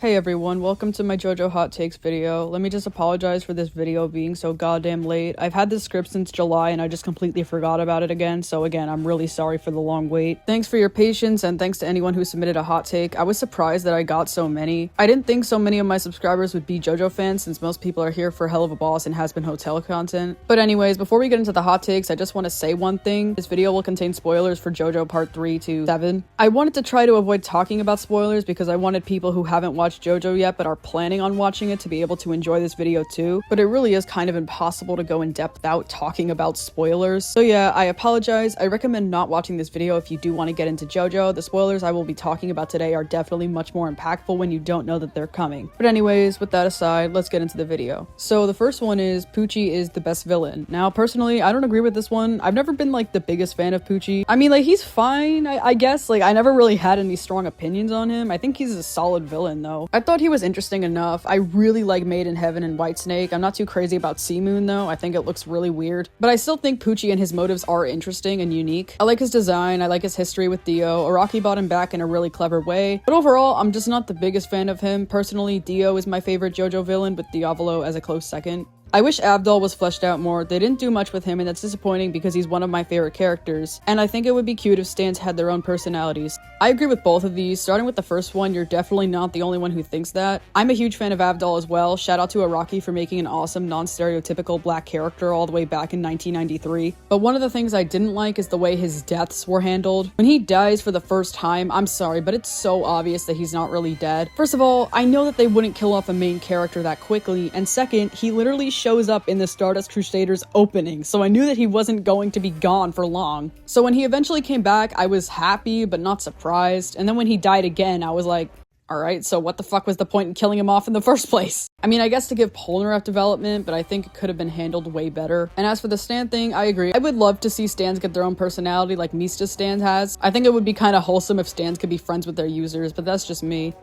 Hey everyone, welcome to my JoJo hot takes video. Let me just apologize for this video being so goddamn late. I've had this script since July and I just completely forgot about it again, so again, I'm really sorry for the long wait. Thanks for your patience and thanks to anyone who submitted a hot take. I was surprised that I got so many. I didn't think so many of my subscribers would be JoJo fans since most people are here for Hell of a Boss and Has Been Hotel content. But anyways, before we get into the hot takes, I just want to say one thing. This video will contain spoilers for JoJo part 3 to 7. I wanted to try to avoid talking about spoilers because I wanted people who haven't watched JoJo yet but are planning on watching it to be able to enjoy this video too, but it really is kind of impossible to go in depth without talking about spoilers. So yeah, I apologize. I recommend not watching this video if you do want to get into JoJo. The spoilers I will be talking about today are definitely much more impactful when you don't know that they're coming. But anyways, with that aside, let's get into the video. So the first one is Poochie is the best villain. Now personally, I don't agree with this one. I've never been like the biggest fan of Poochie. I mean, like, he's fine, I guess. Like, I never really had any strong opinions on him. I think he's a solid villain though. I thought he was interesting enough. I really like Made in Heaven and Whitesnake. I'm not too crazy about Sea Moon though. I think it looks really weird. But I still think Poochie and his motives are interesting and unique. I like his design. I like his history with Dio. Araki brought him back in a really clever way. But overall, I'm just not the biggest fan of him. Personally, Dio is my favorite JoJo villain with Diavolo as a close second. I wish Avdol was fleshed out more. They didn't do much with him and that's disappointing because he's one of my favorite characters. And I think it would be cute if stans had their own personalities. I agree with both of these. Starting with the first one, you're definitely not the only one who thinks that. I'm a huge fan of Avdol as well. Shout out to Araki for making an awesome non-stereotypical black character all the way back in 1993. But one of the things I didn't like is the way his deaths were handled. When he dies for the first time, I'm sorry, but it's so obvious that he's not really dead. First of all, I know that they wouldn't kill off a main character that quickly, and second, he literally shows up in the Stardust Crusaders opening, so I knew that he wasn't going to be gone for long. So when he eventually came back, I was happy but not surprised, and then when he died again, I was like, alright, so what the fuck was the point in killing him off in the first place? I mean, I guess to give Polnareff development, but I think it could have been handled way better. And as for the stan thing, I agree. I would love to see stans get their own personality like Mista stan has. I think it would be kind of wholesome if stans could be friends with their users, but that's just me.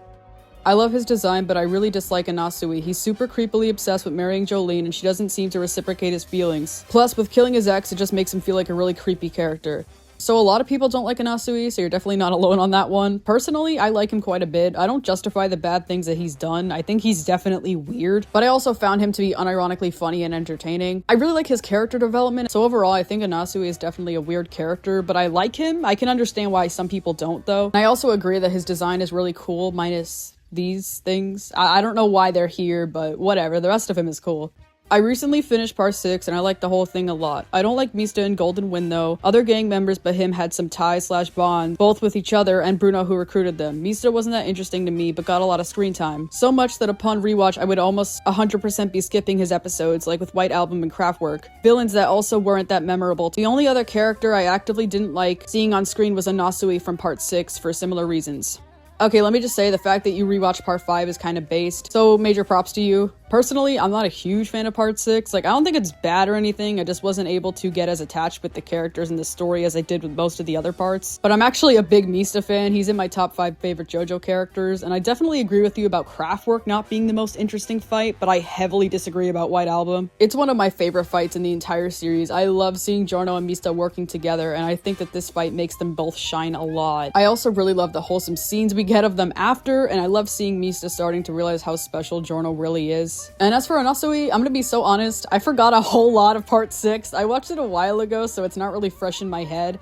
I love his design, but I really dislike Anasui. He's super creepily obsessed with marrying Jolyne, and she doesn't seem to reciprocate his feelings. Plus, with killing his ex, it just makes him feel like a really creepy character. So a lot of people don't like Anasui, so you're definitely not alone on that one. Personally, I like him quite a bit. I don't justify the bad things that he's done. I think he's definitely weird, but I also found him to be unironically funny and entertaining. I really like his character development, so overall, I think Anasui is definitely a weird character, but I like him. I can understand why some people don't, though. And I also agree that his design is really cool, minus these things. I don't know why they're here, but whatever. The rest of him is cool. I recently finished part 6 and I like the whole thing a lot. I don't like Mista and Golden Wind though. Other gang members but him had some ties/bonds, both with each other and Bruno who recruited them. Mista wasn't that interesting to me but got a lot of screen time. So much that upon rewatch I would almost 100% be skipping his episodes, like with White Album and Kraftwerk. Villains that also weren't that memorable. The only other character I actively didn't like seeing on screen was Anasui from part 6 for similar reasons. Okay, let me just say the fact that you rewatched part 5 is kind of based, so major props to you. Personally, I'm not a huge fan of part 6. Like, I don't think it's bad or anything, I just wasn't able to get as attached with the characters in the story as I did with most of the other parts. But I'm actually a big Mista fan. He's in my top 5 favorite JoJo characters, and I definitely agree with you about Kraftwerk not being the most interesting fight, but I heavily disagree about White Album. It's one of my favorite fights in the entire series. I love seeing Giorno and Mista working together, and I think that this fight makes them both shine a lot. I also really love the wholesome scenes we get of them after, and I love seeing Mista starting to realize how special Giorno really is. And as for Anasui, I'm gonna be so honest, I forgot a whole lot of part 6. I watched it a while ago, so it's not really fresh in my head.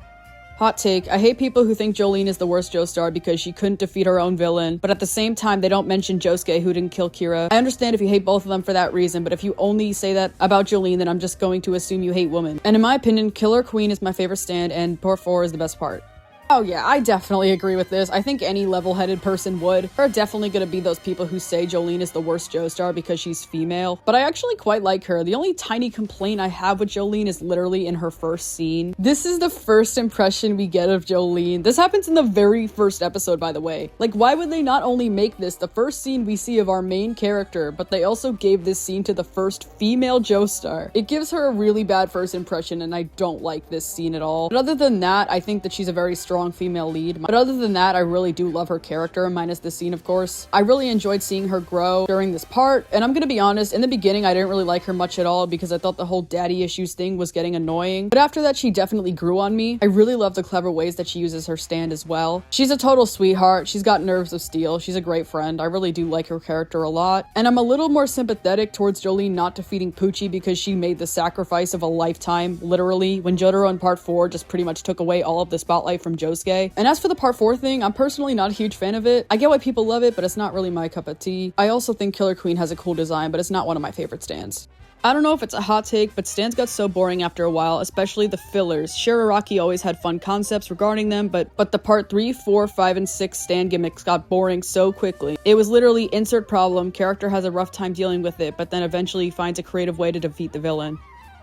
Hot take, I hate people who think Jolyne is the worst Joestar because she couldn't defeat her own villain, but at the same time they don't mention Josuke who didn't kill Kira. I understand if you hate both of them for that reason, but if you only say that about Jolyne, then I'm just going to assume you hate women. And in my opinion, Killer Queen is my favorite stand and part 4 is the best part. Oh yeah, I definitely agree with this. I think any level-headed person would. There are definitely gonna be those people who say Jolyne is the worst Joestar because she's female, but I actually quite like her. The only tiny complaint I have with Jolyne is literally in her first scene. This is the first impression we get of Jolyne. This happens in the very first episode, by the way. Like, why would they not only make this the first scene we see of our main character, but they also gave this scene to the first female Joestar? It gives her a really bad first impression, and I don't like this scene at all. But other than that, I think that she's a very strong strong female lead. But other than that, I really do love her character, minus the scene, of course. I really enjoyed seeing her grow during this part, and I'm gonna be honest, in the beginning, I didn't really like her much at all because I thought the whole daddy issues thing was getting annoying. But after that, she definitely grew on me. I really love the clever ways that she uses her stand as well. She's a total sweetheart. She's got nerves of steel. She's a great friend. I really do like her character a lot. And I'm a little more sympathetic towards Jolyne not defeating Poochie because she made the sacrifice of a lifetime, literally, when JoJo in part 4 just pretty much took away all of the spotlight from Josuke. And as for the part 4 thing, I'm personally not a huge fan of it. I get why people love it, but it's not really my cup of tea. I also think Killer Queen has a cool design, but it's not one of my favorite stands. I don't know if it's a hot take, but stands got so boring after a while, especially the fillers. Shigaraki always had fun concepts regarding them, but the part 3, 4, 5, and 6 stand gimmicks got boring so quickly. It was literally insert problem, character has a rough time dealing with it, but then eventually finds a creative way to defeat the villain.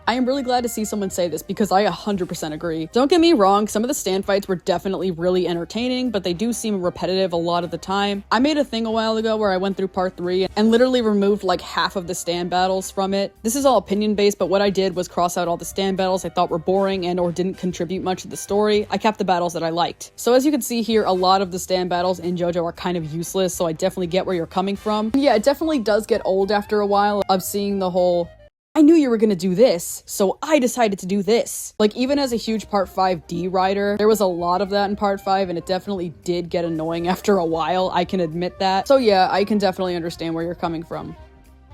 I am really glad to see someone say this because I 100% agree. Don't get me wrong, some of the stand fights were definitely really entertaining, but they do seem repetitive a lot of the time. I made a thing a while ago where I went through part 3 and literally removed like half of the stand battles from it. This is all opinion based, but what I did was cross out all the stand battles I thought were boring and or didn't contribute much to the story. I kept the battles that I liked. So as you can see here, a lot of the stand battles in JoJo are kind of useless, so I definitely get where you're coming from. And yeah, it definitely does get old after a while of seeing the whole I knew you were gonna do this, so I decided to do this. Like, even as a huge Part 5D rider, there was a lot of that in Part 5, and it definitely did get annoying after a while, I can admit that. So yeah, I can definitely understand where you're coming from.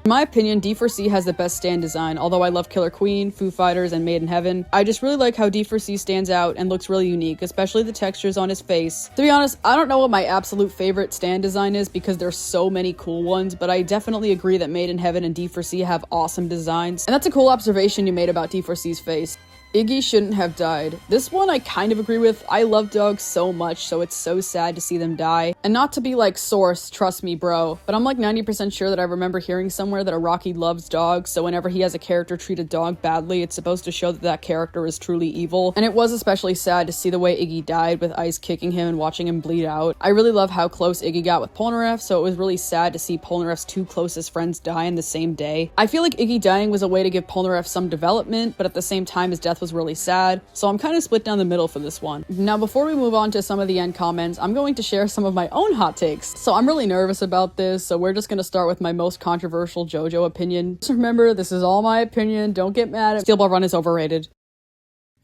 In my opinion, D4C has the best stand design, although I love Killer Queen, Foo Fighters, and Made in Heaven. I just really like how D4C stands out and looks really unique, especially the textures on his face. To be honest, I don't know what my absolute favorite stand design is because there's so many cool ones, but I definitely agree that Made in Heaven and D4C have awesome designs. And that's a cool observation you made about D4C's face. Iggy shouldn't have died. This one I kind of agree with. I love dogs so much, so it's so sad to see them die. And not to be like Source, trust me bro, but I'm like 90% sure that I remember hearing somewhere that Araki loves dogs, so whenever he has a character treat a dog badly, it's supposed to show that that character is truly evil. And it was especially sad to see the way Iggy died with Ice kicking him and watching him bleed out. I really love how close Iggy got with Polnareff, so it was really sad to see Polnareff's two closest friends die in the same day. I feel like Iggy dying was a way to give Polnareff some development, but at the same time his death was really sad, so I'm kind of split down the middle for this one. Now before we move on to some of the end comments, I'm going to share some of my own hot takes. So I'm really nervous about this, so we're just going to start with my most controversial JoJo opinion. Just remember, this is all my opinion, don't get mad at Steel Ball Run is overrated.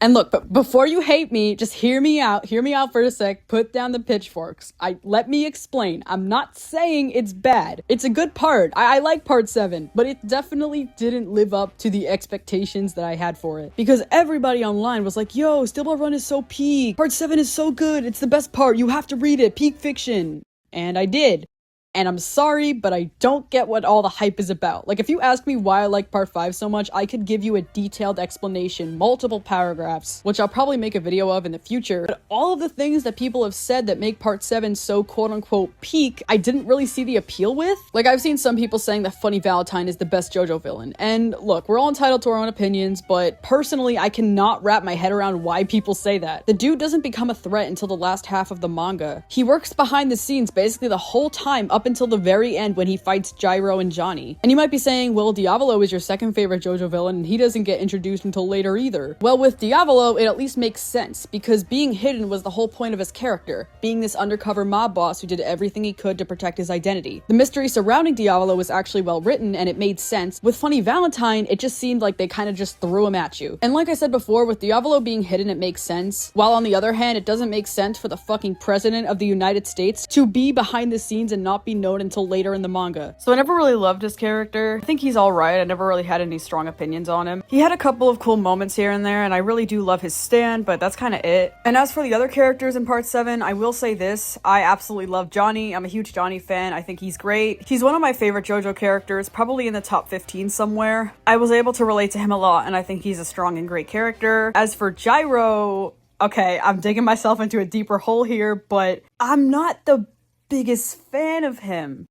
And look, but before you hate me, just hear me out for a sec, put down the pitchforks. Let me explain. I'm not saying it's bad. It's a good part. I like part 7, but it definitely didn't live up to the expectations that I had for it. Because everybody online was like, yo, Steel Ball Run is so peak. Part 7 is so good. It's the best part. You have to read it. Peak fiction. And I did. And I'm sorry, but I don't get what all the hype is about. Like, if you ask me why I like part 5 so much, I could give you a detailed explanation, multiple paragraphs, which I'll probably make a video of in the future. But all of the things that people have said that make part 7 so quote-unquote peak, I didn't really see the appeal with. Like, I've seen some people saying that Funny Valentine is the best JoJo villain. And look, we're all entitled to our own opinions, but personally, I cannot wrap my head around why people say that. The dude doesn't become a threat until the last half of the manga. He works behind the scenes basically the whole time up until the very end when he fights Gyro and Johnny. And you might be saying, well, Diavolo is your second favorite JoJo villain and he doesn't get introduced until later either. Well, with Diavolo, it at least makes sense because being hidden was the whole point of his character, being this undercover mob boss who did everything he could to protect his identity. The mystery surrounding Diavolo was actually well written and it made sense. With Funny Valentine, it just seemed like they kind of just threw him at you. And like I said before, with Diavolo being hidden, it makes sense. While on the other hand, it doesn't make sense for the fucking president of the United States to be behind the scenes and not be known until later in the manga. So I never really loved his character. I think he's alright. I never really had any strong opinions on him. He had a couple of cool moments here and there, and I really do love his stand, but that's kind of it. And as for the other characters in part 7, I will say this. I absolutely love Johnny. I'm a huge Johnny fan. I think he's great. He's one of my favorite JoJo characters, probably in the top 15 somewhere. I was able to relate to him a lot, and I think he's a strong and great character. As for Gyro, okay, I'm digging myself into a deeper hole here, but I'm not the biggest fan of him.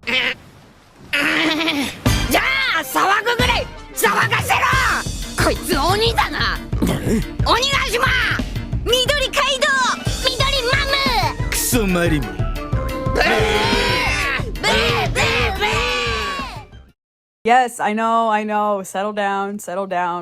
じゃあ騒ぐぐらい騒がせろ。こいつ鬼だな。鬼ヶ島緑街道緑マムクソマリモブーブーブーブー Yes, I know. Settle down.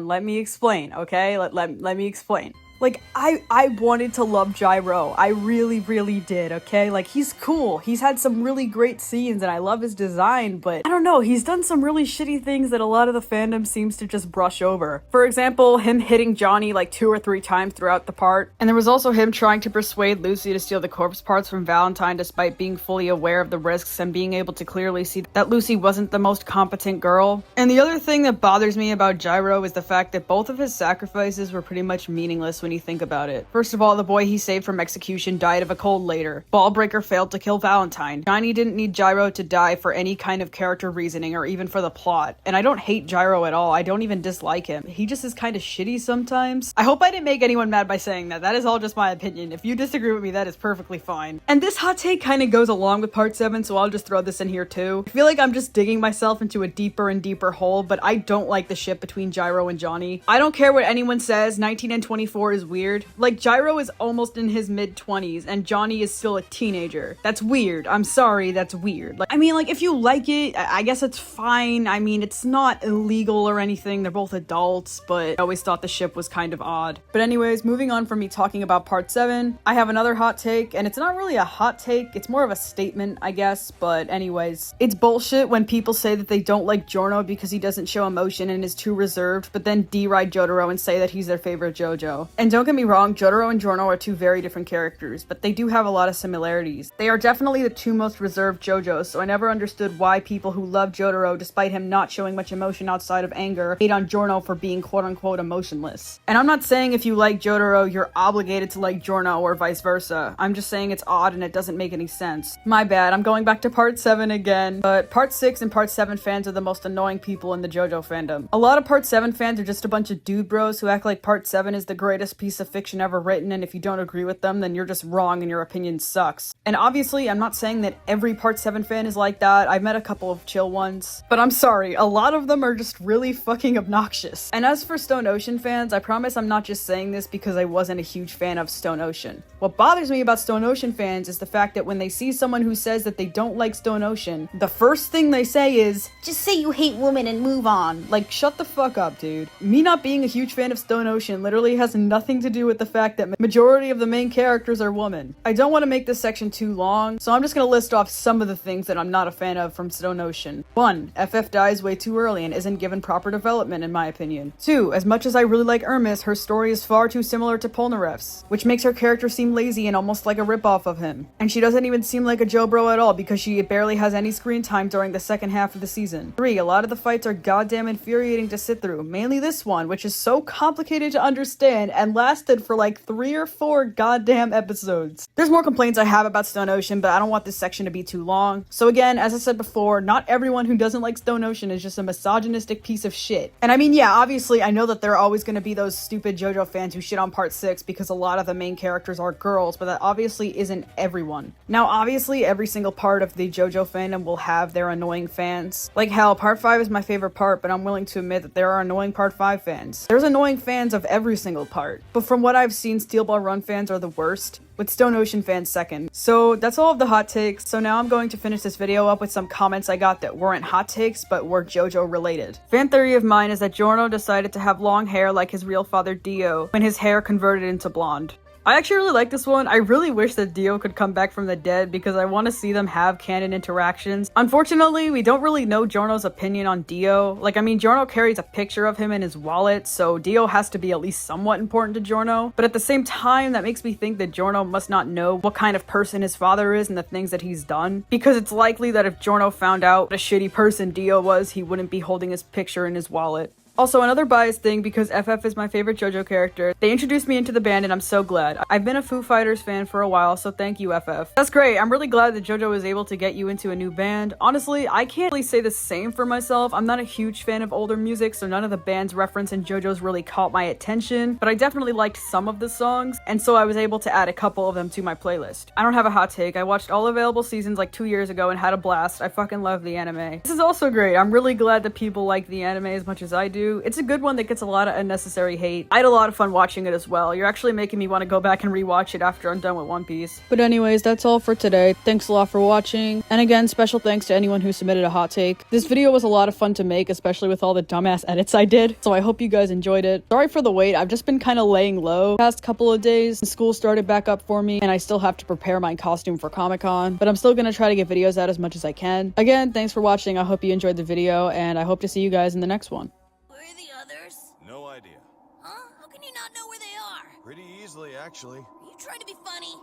Let me explain, okay? Let me explain. Like, I wanted to love Gyro. I really, really did, okay? Like, he's cool. He's had some really great scenes, and I love his design, but I don't know, he's done some really shitty things that a lot of the fandom seems to just brush over. For example, him hitting Johnny like 2 or 3 times throughout the part. And there was also him trying to persuade Lucy to steal the corpse parts from Valentine despite being fully aware of the risks and being able to clearly see that Lucy wasn't the most competent girl. And the other thing that bothers me about Gyro is the fact that both of his sacrifices were pretty much meaningless when you think about it. First of all, the boy he saved from execution died of a cold later. Ballbreaker failed to kill Valentine. Johnny didn't need Gyro to die for any kind of character reasoning or even for the plot. And I don't hate Gyro at all. I don't even dislike him. He just is kind of shitty sometimes. I hope I didn't make anyone mad by saying that. That is all just my opinion. If you disagree with me, that is perfectly fine. And this hot take kind of goes along with part 7, so I'll just throw this in here too. I feel like I'm just digging myself into a deeper and deeper hole, but I don't like the ship between Gyro and Johnny. I don't care what anyone says, 19 and 24 is weird. Like, Gyro is almost in his mid-20s, and Johnny is still a teenager. That's weird. I'm sorry, that's weird. Like, I mean, like, if you like it, I guess it's fine. I mean, it's not illegal or anything. They're both adults, but I always thought the ship was kind of odd. But anyways, moving on from me talking about part 7, I have another hot take, and it's not really a hot take. It's more of a statement, I guess. But anyways, it's bullshit when people say that they don't like Giorno because he doesn't show emotion and is too reserved, but then deride Jotaro and say that he's their favorite JoJo. And don't get me wrong, Jotaro and Giorno are two very different characters, but they do have a lot of similarities. They are definitely the two most reserved JoJos, so I never understood why people who love Jotaro, despite him not showing much emotion outside of anger, hate on Giorno for being quote-unquote emotionless. And I'm not saying if you like Jotaro, you're obligated to like Giorno or vice versa. I'm just saying it's odd and it doesn't make any sense. My bad, I'm going back to part 7 again. But part 6 and part 7 fans are the most annoying people in the JoJo fandom. A lot of part 7 fans are just a bunch of dude bros who act like part 7 is the greatest piece of fiction ever written, and if you don't agree with them, then you're just wrong and your opinion sucks. And obviously, I'm not saying that every part 7 fan is like that. I've met a couple of chill ones. But I'm sorry, a lot of them are just really fucking obnoxious. And as for Stone Ocean fans, I promise I'm not just saying this because I wasn't a huge fan of Stone Ocean. What bothers me about Stone Ocean fans is the fact that when they see someone who says that they don't like Stone Ocean, the first thing they say is, just say you hate women and move on. Like, shut the fuck up, dude. Me not being a huge fan of Stone Ocean literally has nothing to do with the fact that majority of the main characters are women. I don't want to make this section too long, so I'm just gonna list off some of the things that I'm not a fan of from Stone Ocean. 1. FF dies way too early and isn't given proper development in my opinion. 2. As much as I really like Hermes, her story is far too similar to Polnareff's, which makes her character seem lazy and almost like a ripoff of him. And she doesn't even seem like a JoBro at all because she barely has any screen time during the second half of the season. 3. A lot of the fights are goddamn infuriating to sit through, mainly this one, which is so complicated to understand and lasted for like 3 or 4 goddamn episodes. There's more complaints I have about Stone Ocean, but I don't want this section to be too long. So again, as I said before, not everyone who doesn't like Stone Ocean is just a misogynistic piece of shit. And I mean, yeah, obviously I know that there are always going to be those stupid JoJo fans who shit on part 6 because a lot of the main characters are girls, but that obviously isn't everyone. Now, obviously every single part of the JoJo fandom will have their annoying fans. Like hell, part 5 is my favorite part, but I'm willing to admit that there are annoying part 5 fans. There's annoying fans of every single part, but from what I've seen, Steel Ball Run fans are the worst, with Stone Ocean fans second. So that's all of the hot takes. So now I'm going to finish this video up with some comments I got that weren't hot takes, but were JoJo related. Fan theory of mine is that Giorno decided to have long hair like his real father Dio when his hair converted into blonde. I actually really like this one. I really wish that Dio could come back from the dead because I want to see them have canon interactions. Unfortunately, we don't really know Giorno's opinion on Dio. Like, I mean, Giorno carries a picture of him in his wallet, so Dio has to be at least somewhat important to Giorno. But at the same time, that makes me think that Giorno must not know what kind of person his father is and the things that he's done. Because it's likely that if Giorno found out what a shitty person Dio was, he wouldn't be holding his picture in his wallet. Also, another biased thing, because FF is my favorite JoJo character, they introduced me into the band and I'm so glad. I've been a Foo Fighters fan for a while, so thank you, FF. That's great. I'm really glad that JoJo was able to get you into a new band. Honestly, I can't really say the same for myself. I'm not a huge fan of older music, so none of the band's reference in JoJo's really caught my attention, but I definitely liked some of the songs, and so I was able to add a couple of them to my playlist. I don't have a hot take. I watched all available seasons like 2 years ago and had a blast. I fucking love the anime. This is also great. I'm really glad that people like the anime as much as I do. do. It's a good one that gets a lot of unnecessary hate. I had a lot of fun watching it as well. You're actually making me want to go back and rewatch it after I'm done with One Piece. But anyways, that's all for today. Thanks a lot for watching. And again, special thanks to anyone who submitted a hot take. This video was a lot of fun to make, especially with all the dumbass edits I did. So I hope you guys enjoyed it. Sorry for the wait. I've just been kind of laying low the past couple of days. School started back up for me and I still have to prepare my costume for Comic-Con, but I'm still gonna try to get videos out as much as I can. Again, thanks for watching. I hope you enjoyed the video and I hope to see you guys in the next one. Where are the others? No idea. Huh? How can you not know where they are? Pretty easily, actually. Are you trying to be funny?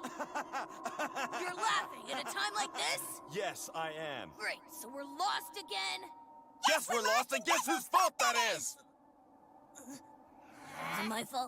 You're laughing at a time like this? Yes, I am. Great, so we're lost again? Yes, we're lost, and guess whose fault that is? Is it my fault?